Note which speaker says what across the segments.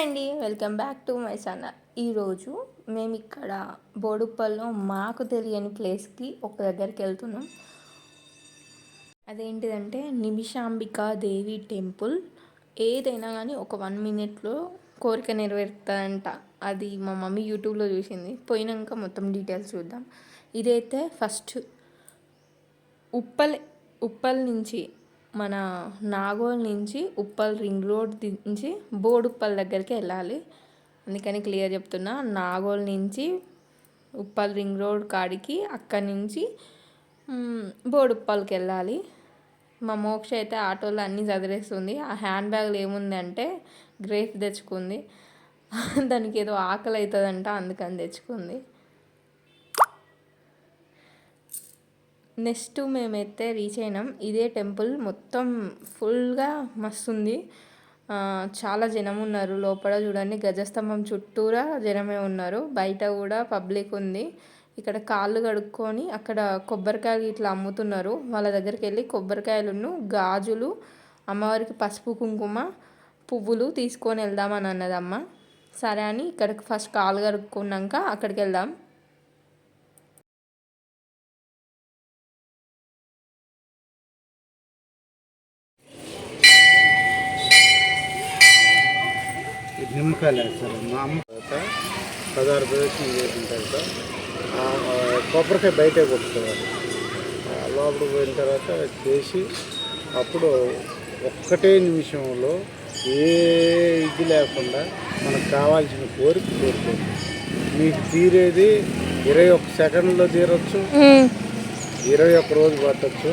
Speaker 1: అండి, welcome back to my channel. ఈరోజు మేము ఇక్కడ బోడుప్పల్లో మాకు తెలియని ప్లేస్కి ఒక దగ్గరికి వెళ్తున్నాం. అదేంటిదంటే నిమిషాంబికా దేవి టెంపుల్. ఏదైనా కానీ ఒక 1 minute కోరిక నెరవేరుతుందంట. అది మా మమ్మీ యూట్యూబ్లో చూసింది. పోయినాక మొత్తం డీటెయిల్స్ చూద్దాం. ఇదైతే ఫస్ట్ ఉప్పల్ నుంచి మన నాగోల్ నుంచి ఉప్పల్ రింగ్ రోడ్ నుంచి బోడుప్పల్ దగ్గరికి వెళ్ళాలి. అందుకని క్లియర్ చెప్తున్నా. నాగోల్ నుంచి ఉప్పల్ రింగ్ రోడ్ కాడికి, అక్కడి నుంచి బోడుప్పల్కి వెళ్ళాలి. మా మోక్ష అయితే ఆటోలో అన్నీ చదివేస్తుంది. ఆ హ్యాండ్ బ్యాగ్లో ఏముంది అంటే గ్రేప్స్ తెచ్చుకుంది. దానికి ఏదో ఆకలి అవుతుందంట, అందుకని తెచ్చుకుంది. నెక్స్ట్ మేమైతే రీచ్ అయినాం. ఇదే టెంపుల్ మొత్తం ఫుల్గా మస్తుంది. చాలా జనం ఉన్నారు లోపల. చూడండి, గజస్తంభం చుట్టూరా జనమే ఉన్నారు. బయట కూడా పబ్లిక్ ఉంది. ఇక్కడ కాళ్ళు కడుక్కొని అక్కడ కొబ్బరికాయలు ఇట్లా అమ్ముతున్నారు. వాళ్ళ దగ్గరికి వెళ్ళి కొబ్బరికాయలను, గాజులు, అమ్మవారికి పసుపు కుంకుమ పువ్వులు తీసుకొని వెళ్దామని అన్నదమ్మ. సరే అని ఇక్కడికి ఫస్ట్ కాళ్ళు కడుక్కున్నాక అక్కడికి వెళ్దాం.
Speaker 2: నిమ్మకాయలు వేస్తారు. మా అమ్మ 16 ప్రదక్షిణ చేసిన తర్వాత కొబ్బరికాయ బయటే కొట్టుకోవాలి. లోపలికి పోయిన తర్వాత చేసి అప్పుడు ఒక్కటే నిమిషంలో ఏ ఇది లేకుండా మనకు కావాల్సిన కోరిక కోరుకోండి. మీకు తీరేది 21 సెకండ్లో తీరొచ్చు, 21 రోజు పట్టచ్చు.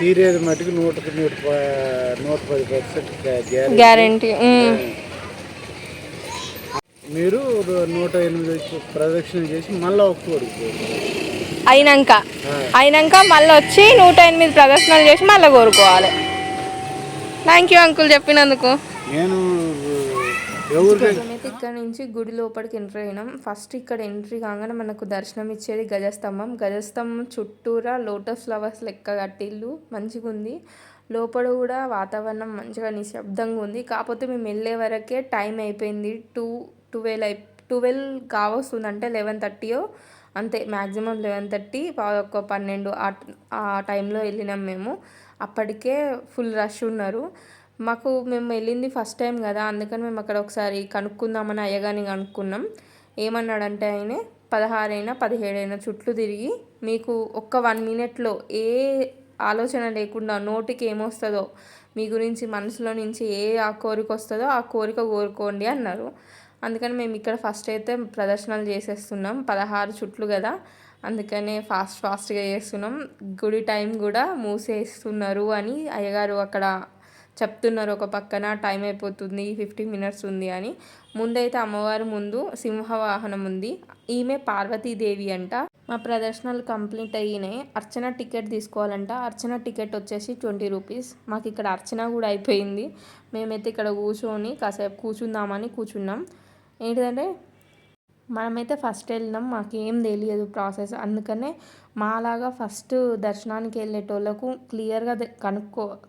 Speaker 2: తీరేది మటుకు 110% గ్యారెంటీ. మీరు 108 ప్రదక్షిణ చేసి మళ్ళీ ఒక కోరిక
Speaker 1: అయినాక మళ్ళీ వచ్చి 108 ప్రదక్షిణలు చేసి మళ్ళీ కోరుకోవాలి. థ్యాంక్ యూ అంకుల్ చెప్పినందుకు.
Speaker 2: నేను
Speaker 1: మేమైతే ఇక్కడ నుంచి గుడి లోపలికి ఎంట్రీ అయినాం. ఫస్ట్ ఇక్కడ ఎంట్రీ కాగానే మనకు దర్శనం ఇచ్చేది గజస్తంభం చుట్టూరా లోటస్ ఫ్లవర్స్ లెక్క కట్టిల్లు మంచిగా ఉంది. లోపల కూడా వాతావరణం మంచిగా నిశ్శబ్దంగా ఉంది. కాకపోతే మేము వెళ్ళే వరకే టైం అయిపోయింది. 12 కావస్తుంది. అంటే 11:30 అంతే, మ్యాక్సిమం 11:30, 12 ఆ టైంలో వెళ్ళినాం మేము. అప్పటికే ఫుల్ రష్ ఉన్నారు. మేము వెళ్ళింది ఫస్ట్ టైం కదా, అందుకని మేము అక్కడ ఒకసారి కనుక్కుందామని అయ్యగారిని కనుక్కున్నాం. ఏమన్నాడంటే ఆయన 16 అయినా 17 అయినా చుట్లు తిరిగి మీకు ఒక్క 1 minute ఏ ఆలోచన లేకుండా నోటికి ఏమొస్తుందో మీ గురించి మనసులో నుంచి ఆ కోరిక వస్తుందో ఆ కోరిక కోరుకోండి అన్నారు. అందుకని మేము ఇక్కడ ఫస్ట్ అయితే ప్రదర్శనలు చేసేస్తున్నాం. 16 చుట్లు కదా, అందుకనే ఫాస్ట్గా చేస్తున్నాం. గుడి టైం కూడా మూసేస్తున్నారు అని అయ్యగారు అక్కడ చెప్తున్నారు. ఒక పక్కన టైం అయిపోతుంది, 15 minutes ఉంది అని. ముందైతే అమ్మవారి ముందు సింహవాహనం ఉంది. ఈమె పార్వతీదేవి అంట. మా ప్రదర్శనలు కంప్లీట్ అయినాయి. అర్చన టికెట్ తీసుకోవాలంట. అర్చన టికెట్ వచ్చేసి 20 rupees. మాకు ఇక్కడ అర్చన కూడా అయిపోయింది. మేమైతే ఇక్కడ కూర్చొని కాసేపు కూర్చుందామని కూర్చున్నాం. ఏంటిదంటే మనమైతే ఫస్ట్ వెళ్ళినాం, మాకేం తెలియదు ప్రాసెస్. అందుకనే మాలాగా ఫస్ట్ దర్శనానికి వెళ్ళేటోళ్ళకు క్లియర్గా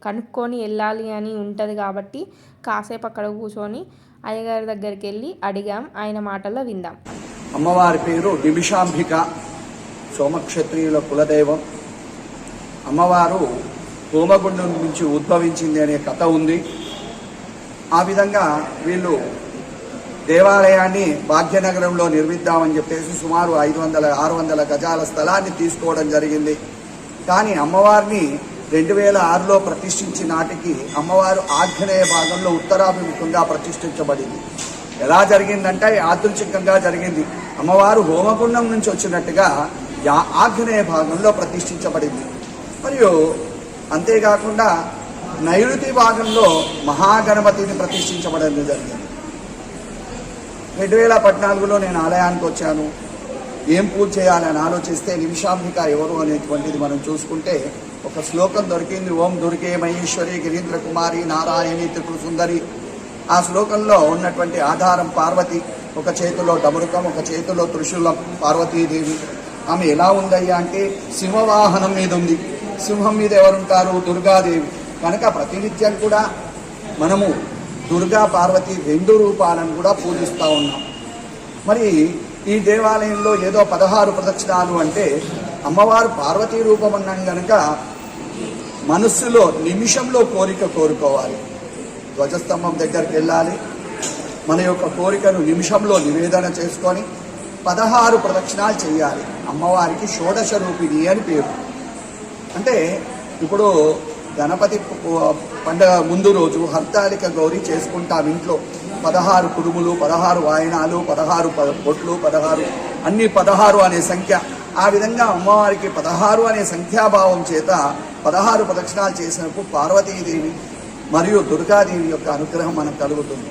Speaker 1: కనుక్కొని వెళ్ళాలి అని ఉంటుంది. కాబట్టి కాసేపు అక్కడ కూర్చొని అయ్యగారి దగ్గరికి వెళ్ళి అడిగాం. ఆయన మాటల్లో విందాం.
Speaker 3: అమ్మవారి పేరు నిమిషాంబిక, సోమక్షత్రియుల కులదైవం. అమ్మవారు హోమగుండం నుంచి ఉద్భవించింది అనే కథ ఉంది. ఆ విధంగా వీళ్ళు దేవాలయాన్ని భాగ్యనగరంలో నిర్మిద్దామని చెప్పేసి సుమారు 500-600 గజాల స్థలాన్ని తీసుకోవడం జరిగింది. కానీ అమ్మవారిని 2006లో ప్రతిష్ఠించిన నాటికి అమ్మవారు ఆగ్నేయ భాగంలో ఉత్తరాభిముఖంగా ప్రతిష్ఠించబడింది. ఎలా జరిగిందంటే యాదృచ్ఛికంగా జరిగింది. అమ్మవారు హోమగుండం నుంచి వచ్చినట్టుగా ఆగ్నేయ భాగంలో ప్రతిష్ఠించబడింది. మరియు అంతేకాకుండా నైరుతి భాగంలో మహాగణపతిని ప్రతిష్ఠించబడడం జరిగింది. 2014లో నేను ఆలయానికి వచ్చాను. ఏం పూజ చేయాలని ఆలోచిస్తే నిమిషాంబిక ఎవరు అనేటువంటిది మనం చూసుకుంటే ఒక శ్లోకం దొరికింది. ఓం దుర్గే మహేశ్వరి గిరీంద్ర కుమారి నారాయణి త్రిపుర సుందరి. ఆ శ్లోకంలో ఉన్నటువంటి ఆధారం పార్వతి. ఒక చేతిలో డమరుకం, ఒక చేతిలో త్రిశూలం పార్వతీదేవి. ఆమె ఎలా ఉందయ్యా అంటే సింహవాహనం మీద ఉంది. సింహం మీద ఎవరుంటారు? దుర్గాదేవి. కనుక ప్రతినిత్యం కూడా మనము దుర్గా పార్వతి 2 రూపాలను కూడా పూజిస్తూ ఉన్నాం. మరి ఈ దేవాలయంలో ఏదో 16 ప్రదక్షిణాలు అంటే అమ్మవారు పార్వతీ రూపం అన్నాం కనుక మనస్సులో నిమిషంలో కోరిక కోరుకోవాలి. ధ్వజస్తంభం దగ్గరికి వెళ్ళాలి, మన యొక్క కోరికను నిమిషంలో నివేదన చేసుకొని 16 ప్రదక్షిణాలు చేయాలి. అమ్మవారికి షోడశ రూపిణి అని పేరు. అంటే ఇప్పుడు గణపతి పండుగ ముందు రోజు హర్తాళిక గౌరి చేసుకుంటాం ఇంట్లో. 16 కుడుములు, 16 వాయనాలు, 16 బొట్లు, 16 అన్ని 16 అనే సంఖ్య. ఆ విధంగా అమ్మవారికి 16 అనే సంఖ్యాభావం చేత 16 ప్రదక్షిణాలు చేసినప్పుడు పార్వతీదేవి మరియు దుర్గాదేవి యొక్క అనుగ్రహం మనకు కలుగుతుంది.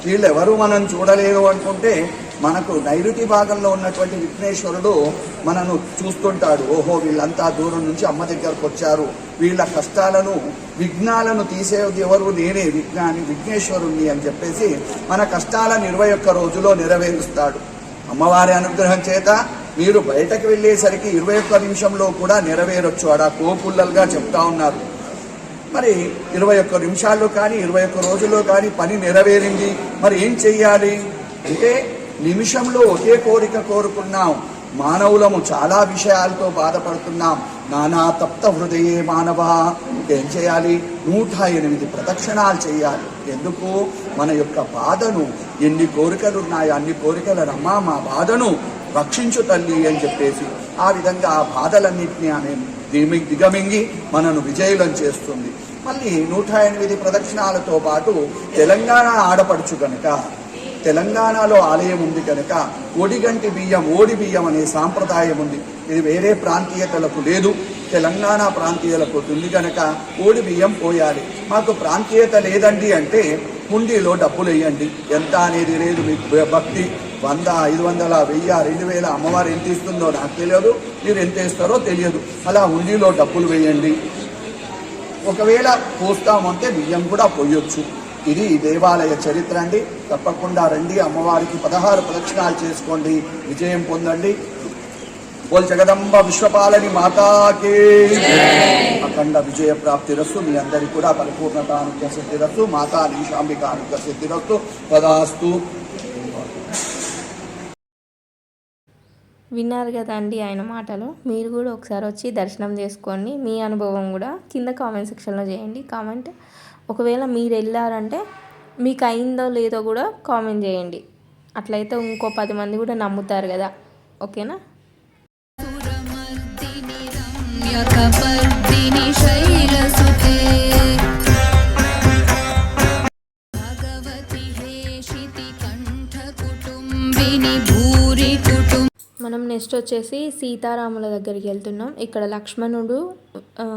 Speaker 3: వీళ్ళు ఎవరు మనం చూడలేదు అనుకుంటే మనకు నైరుతి భాగంలో ఉన్నటువంటి విఘ్నేశ్వరుడు మనను చూస్తుంటాడు. ఓహో, వీళ్ళంతా దూరం నుంచి అమ్మ దగ్గరకు వచ్చారు, వీళ్ళ కష్టాలను విఘ్నాలను తీసేది ఎవరు, నేనే విఘ్నేశ్వరుణ్ణి అని చెప్పేసి మన కష్టాలను 21 రోజులో నెరవేరుస్తాడు. అమ్మవారి అనుగ్రహం చేత మీరు బయటకు వెళ్ళేసరికి 21 నిమిషంలో కూడా నెరవేరొచ్చు. అడా కోపుల్లలుగా చెప్తా ఉన్నారు. మరి 21 నిమిషాల్లో కానీ 21 రోజుల్లో కానీ పని నెరవేరింది. మరి ఏం చెయ్యాలి అంటే నిమిషంలో ఒకే కోరిక కోరుకున్నాం. మానవులము చాలా విషయాలతో బాధపడుతున్నాం. నానా తప్త హృదయే మానవ. ఏం చేయాలి? 108 ప్రదక్షిణాలు చేయాలి. ఎందుకు? మన యొక్క బాధను, ఎన్ని కోరికలు ఉన్నాయో అన్ని కోరికలనమ్మా మా బాధను రక్షించు తల్లి అని చెప్పేసి ఆ విధంగా ఆ బాధలన్నింటినీ ఆమె దిగమింగి మనను విజయులం చేస్తుంది. మళ్ళీ 108 ప్రదక్షిణాలతో పాటు తెలంగాణ ఆడపడుచు కనుక, తెలంగాణలో ఆలయం ఉంది కనుక ఒడిగంటి బియ్యం, ఓడి బియ్యం అనే సాంప్రదాయం ఉంది. ఇది వేరే ప్రాంతీయతలకు లేదు, తెలంగాణ ప్రాంతీయులకు ఉంది కనుక ఓడి బియ్యం పోయాలి. మాకు ప్రాంతీయత లేదండి అంటే హుండీలో డబ్బులు వేయండి. ఎంత అనేది లేదు, మీకు భక్తి 100, 500, 1000, 2000 అమ్మవారు ఎంత ఇస్తుందో నాకు తెలియదు, మీరు ఎంత ఇస్తారో తెలియదు. అలా హుండీలో డబ్బులు వేయండి. ఒకవేళ పోస్తామంటే బియ్యం కూడా పోయొచ్చు. ఇది దేవాలయ చరిత్ర అండి. తప్పకుండా రండి, అమ్మవారికి 16 ప్రదక్షిణాలు చేసుకోండి, విజయం పొందండి. బోల్ జగదంబ విశ్వపాలని మాతాకి అఖండ విజయ ప్రాప్తిరస్సు. మీ అందరికీ కూడా పరిపూర్ణత అనుగ్రహ సిద్ధిరస్సు. మాతా నీశాంబిక అనుగ్రహ సిద్ధిరస్సు. తదాస్తు.
Speaker 1: విన్నారు కదా అండి ఆయన మాటలు. మీరు కూడా ఒకసారి వచ్చి దర్శనం చేసుకోండి. మీ అనుభవం కూడా కింద కామెంట్ సెక్షన్లో చేయండి. కామెంట్ ఒకవేళ మీరు వెళ్ళారంటే మీకు అయిందో లేదో కూడా కామెంట్ చేయండి. అట్లయితే ఇంకో 10 మంది కూడా నమ్ముతారు కదా. ఓకేనా? మనం నెక్స్ట్ వచ్చేసి సీతారాముల దగ్గరికి వెళ్తున్నాం. ఇక్కడ లక్ష్మణుడు,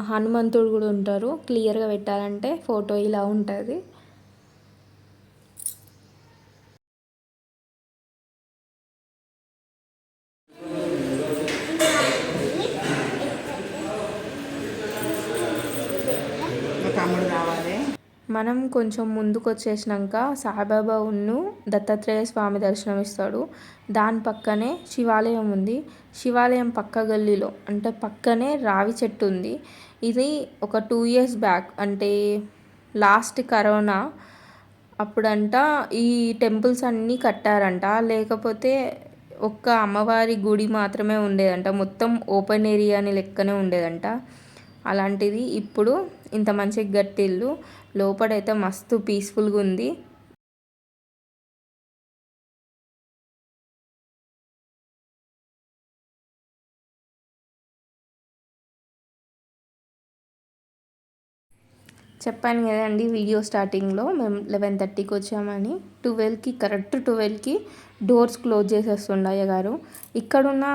Speaker 1: హనుమంతుడు కూడా ఉంటారు. క్లియర్గా పెట్టాలంటే ఫోటో ఇలా ఉంటుంది. మనం కొంచెం ముందుకు వచ్చేసినాక సాయిబాబా ఉన్ను దత్తాత్రేయ స్వామి దర్శనం ఇస్తాడు. దాని పక్కనే శివాలయం ఉంది. శివాలయం పక్క గల్లీలో అంటే పక్కనే రావి చెట్టు ఉంది. ఇది ఒక 2 years బ్యాక్ అంటే లాస్ట్ కరోనా అప్పుడంట ఈ టెంపుల్స్ అన్నీ కట్టారంట. లేకపోతే ఒక్క అమ్మవారి గుడి మాత్రమే ఉండేదంట. మొత్తం ఓపెన్ ఏరియాని లెక్కనే ఉండేదంట. అలాంటిది ఇప్పుడు ఇంత మంచిగా గట్టిల్లు. లోపడైతే మస్తు పీస్ఫుల్గా ఉంది. చెప్పాను కదండి వీడియో స్టార్టింగ్లో మేము 11:30కి వచ్చామని. 12కి కరెక్ట్ 12కి డోర్స్ క్లోజ్ చేసేస్తుండే అయ్యగారు. ఇక్కడున్న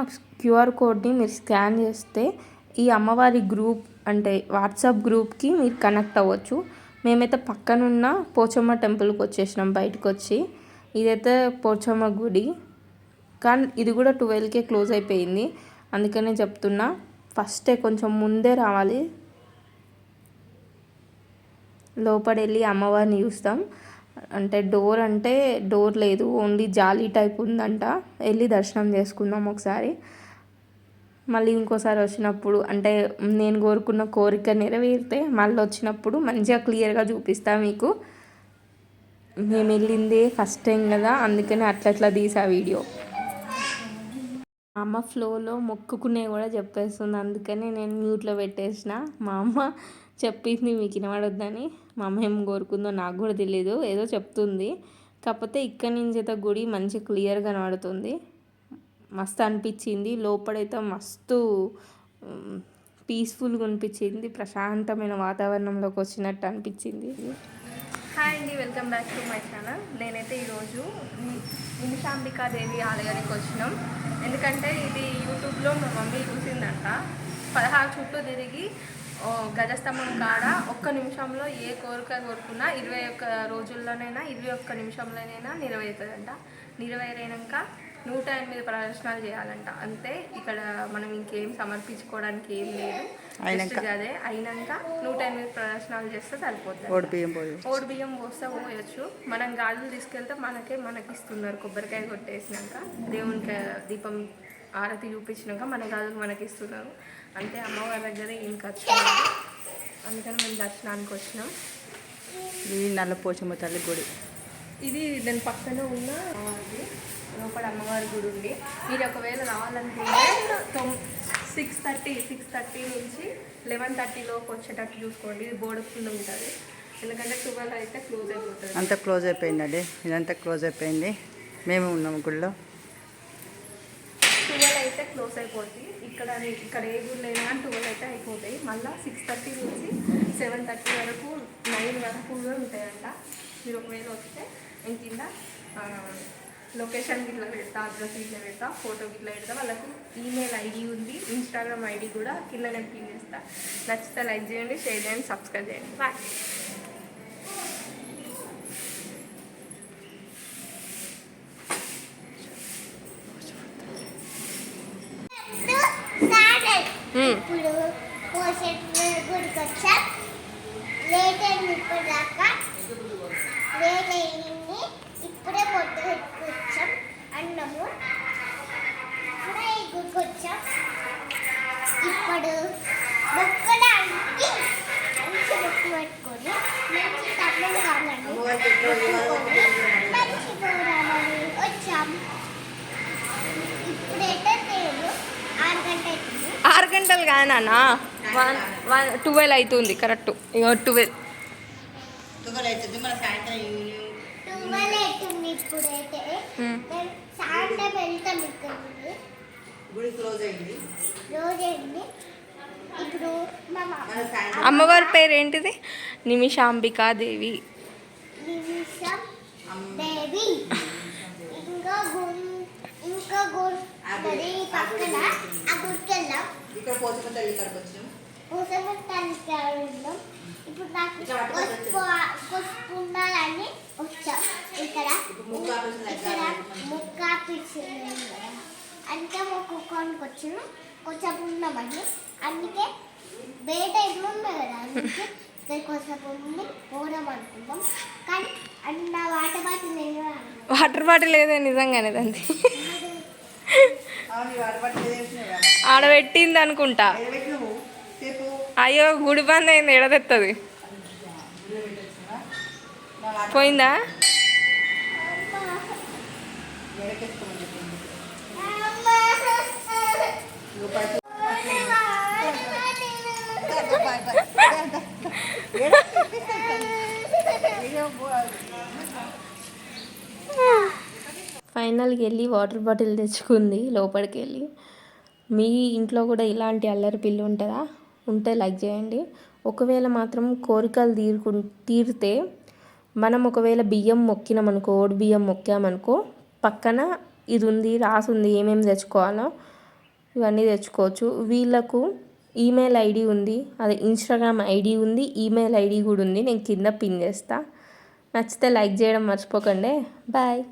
Speaker 1: QR కోడ్ని మీరు స్కాన్ చేస్తే ఈ అమ్మవారి గ్రూప్ అంటే వాట్సాప్ గ్రూప్కి మీరు కనెక్ట్ అవ్వచ్చు. మేమైతే పక్కనున్న పోచమ్మ టెంపుల్కి వచ్చేసినాం బయటకు వచ్చి. ఇదైతే పోచమ్మ గుడి, కానీ ఇది కూడా 12కే క్లోజ్ అయిపోయింది. అందుకనే చెప్తున్నా ఫస్టే కొంచెం ముందే రావాలి. లోపల వెళ్ళి అమ్మవారిని చూస్తాం. అంటే డోర్ లేదు, ఓన్లీ జాలీ టైప్ ఉందంట. వెళ్ళి దర్శనం చేసుకుందాం ఒకసారి. మళ్ళీ ఇంకోసారి వచ్చినప్పుడు అంటే నేను కోరుకున్న కోరిక నెరవేరితే మళ్ళీ వచ్చినప్పుడు మంచిగా క్లియర్గా చూపిస్తా మీకు. మేము వెళ్ళిందే ఫస్ట్ టైం కదా, అందుకని అట్లా తీసా వీడియో. మా అమ్మ ఫ్లోలో మొక్కుకునే కూడా చెప్పేస్తుంది, అందుకని నేను మ్యూట్లో పెట్టేసిన. మా అమ్మ చెప్పింది మీకు వినబడొద్దని. మా అమ్మ ఏం కోరుకుందో నాకు కూడా తెలియదు, ఏదో చెప్తుంది. కాకపోతే ఇక్కడి నుంచి అయితే గుడి మంచి క్లియర్గా కనబడుతుంది, మస్తు అనిపించింది. లోపలైతే మస్తు పీస్ఫుల్గా అనిపించింది, ప్రశాంతమైన వాతావరణంలోకి వచ్చినట్టు అనిపించింది. హాయ్ అండి, welcome back to my channel. నేనైతే ఈరోజు నిమిషాంబికాదేవి ఆలయానికి వచ్చినాం. ఎందుకంటే ఇది యూట్యూబ్లో మా మమ్మీ చూసిందంట. 16 చుట్టూ తిరిగి గజస్తంభం కాడ ఒక్క నిమిషంలో ఏ కోరిక కోరుకున్నా 21 రోజుల్లోనైనా 21 నిమిషంలోనైనా నెరవేరుతుందంట. నెరవేరైనాక 108 ప్రదర్శనలు చేయాలంట. అంతే, ఇక్కడ మనం ఇంకేం సమర్పించుకోవడానికి ఏం లేదు. అదే అయినాక 108 ప్రదర్శనలు చేస్తే సరిపోతుంది. ఓడి బియ్యం పోస్తే పోయొచ్చు. మనం గాజులు తీసుకెళ్తే మనకి ఇస్తున్నారు. కొబ్బరికాయ కొట్టేసినాక దేవునికి దీపం ఆరతి చూపించినాక మన గాజులు మనకి ఇస్తున్నారు. అంటే అమ్మవారి దగ్గర ఏం ఖర్చు లేదు. అందుకని మేము దర్శనానికి వచ్చినాం.
Speaker 4: ఇది నల్లపోచమ్మ తల్లి గుడి.
Speaker 1: ఇది దాని పక్కన ఉన్న లోపల అమ్మవారి గుడి ఉంది. మీరు ఒకవేళ రావాలనుకుంటే 6:30 నుంచి 11:30 లోపు వచ్చేటట్టు చూసుకోండి. ఇది బోర్డుకుండా ఉంటుంది, ఎందుకంటే 12 అయితే క్లోజ్ అయిపోతుంది.
Speaker 4: అంతా క్లోజ్ అయిపోయిందండి, ఇదంతా క్లోజ్ అయిపోయింది. మేము ఉన్నాము గుడిలో.
Speaker 1: 12 అయితే క్లోజ్ అయిపోతుంది. ఇక్కడ ఏ గుళ్ళు అయినా 12 అయితే అయిపోతాయి. మళ్ళీ 6:30 నుంచి 7:30 వరకు 9 వరకు కూడా ఉంటాయంట. మీరు ఒకవేళ వస్తే నేను కింద లొకేషన్ గిట్లా పెడతా, అడ్రస్ గిట్లా పెడతా, ఫోటో గిట్లా పెడతా. వాళ్ళకు ఈమెయిల్ ఐడి ఉంది, ఇన్స్టాగ్రామ్ ఐడి కూడా కింద నేను పిన్ చేస్తా. నచ్చితే లైక్ చేయండి, షేర్ చేయండి, సబ్స్క్రైబ్ చేయండి. బాయ్.
Speaker 5: ఇప్పుడు గుడికి వచ్చా లేట్ అయింది. ఇప్పుడు దాకా లేట్ అయింది. ఇప్పుడే పొద్దు వచ్చాం అన్నము. ఇప్పుడే ఈ గుడికి వచ్చాం. ఇప్పుడు మొక్కడానికి మంచి బుక్ పెట్టుకొని మంచి కట్టలు కావాలని మంచి పోరాలని వచ్చాం. ఇప్పుడైతే నేను 6 గంటలు
Speaker 1: 6 గంటలు కాదన్నా, 12 అవుతుంది కరెక్ట్. ఇగో 12
Speaker 4: అవుతుంది. మన సాయంత్రం
Speaker 5: అవుతుంది. ఇప్పుడైతే సాయంత్రం వెళ్తాం. ఇక్కడ
Speaker 4: గుడి క్లోజ్ అయింది,
Speaker 5: రోజైంది. ఇప్పుడు
Speaker 1: అమ్మవారి పేరు ఏంటిది? నిమిషాంబికాదేవి.
Speaker 5: నిమిషం దేవి. ఇంకా గుడి పక్కన ఆ గుడికి వెళ్ళాం.
Speaker 4: ఇక్కడ పోచమ్మ తల్లి కాడికి వచ్చినాం.
Speaker 5: పోచమ్మ తల్లి కాడ ఉన్నాం. ఇప్పుడు నాకు ఉండాలని వచ్చాం. ఇక్కడ ముక్కాపించింది, అందుకే మొక్కుకోనికి వచ్చినాం. కొంచెం ఉన్నామని, అందుకే బయట ఇల్లు ఉన్నాయి కదా, అందుకే కొంచెం ఉండి పోదాం అనుకుంటాం. కానీ అన్న
Speaker 1: వాటర్ బాటిల్ లేదే నిజంగానే దాన్ని ఆడబెట్టింది అనుకుంటా. అయ్యో, గుడి బంద్ అయింది, ఎడదెత్తది పోయిందా? ఫైనల్కి వెళ్ళి వాటర్ బాటిల్ తెచ్చుకుంది లోపలికి వెళ్ళి. మీ ఇంట్లో కూడా ఇలాంటి అల్లరి పిల్లి ఉంటుందా? ఉంటే లైక్ చేయండి. ఒకవేళ మాత్రం కోరికలు తీరితే మనం ఒకవేళ బియ్యం మొక్కినామనుకో, ఓడి బియ్యం మొక్కామనుకో, పక్కన ఇది ఉంది, రాసుంది ఏమేమి తెచ్చుకోవాలో ఇవన్నీ తెచ్చుకోవచ్చు. వీళ్ళకు ఈమెయిల్ ఐడి ఉంది, అది ఇన్స్టాగ్రామ్ ఐడి ఉంది, ఈమెయిల్ ఐడి కూడా ఉంది. నేను కింద పిన్ చేస్తా. నచ్చితే లైక్ చేయడం మర్చిపోకండి. బాయ్.